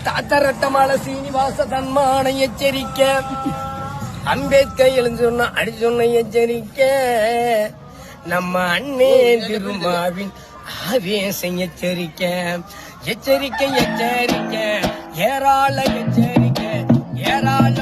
தாத்தரட்டமால சீனிவாச தன்மான எச்சரிக்க அம்பேத்கர் எழுந்து அடி சொன்ன எச்சரிக்க நம்ம அண்ணே திருமாவின் ஆவேசம் எச்சரிக்க எச்சரிக்கை எச்சரிக்க ஏராள எச்சரிக்கை ஏராள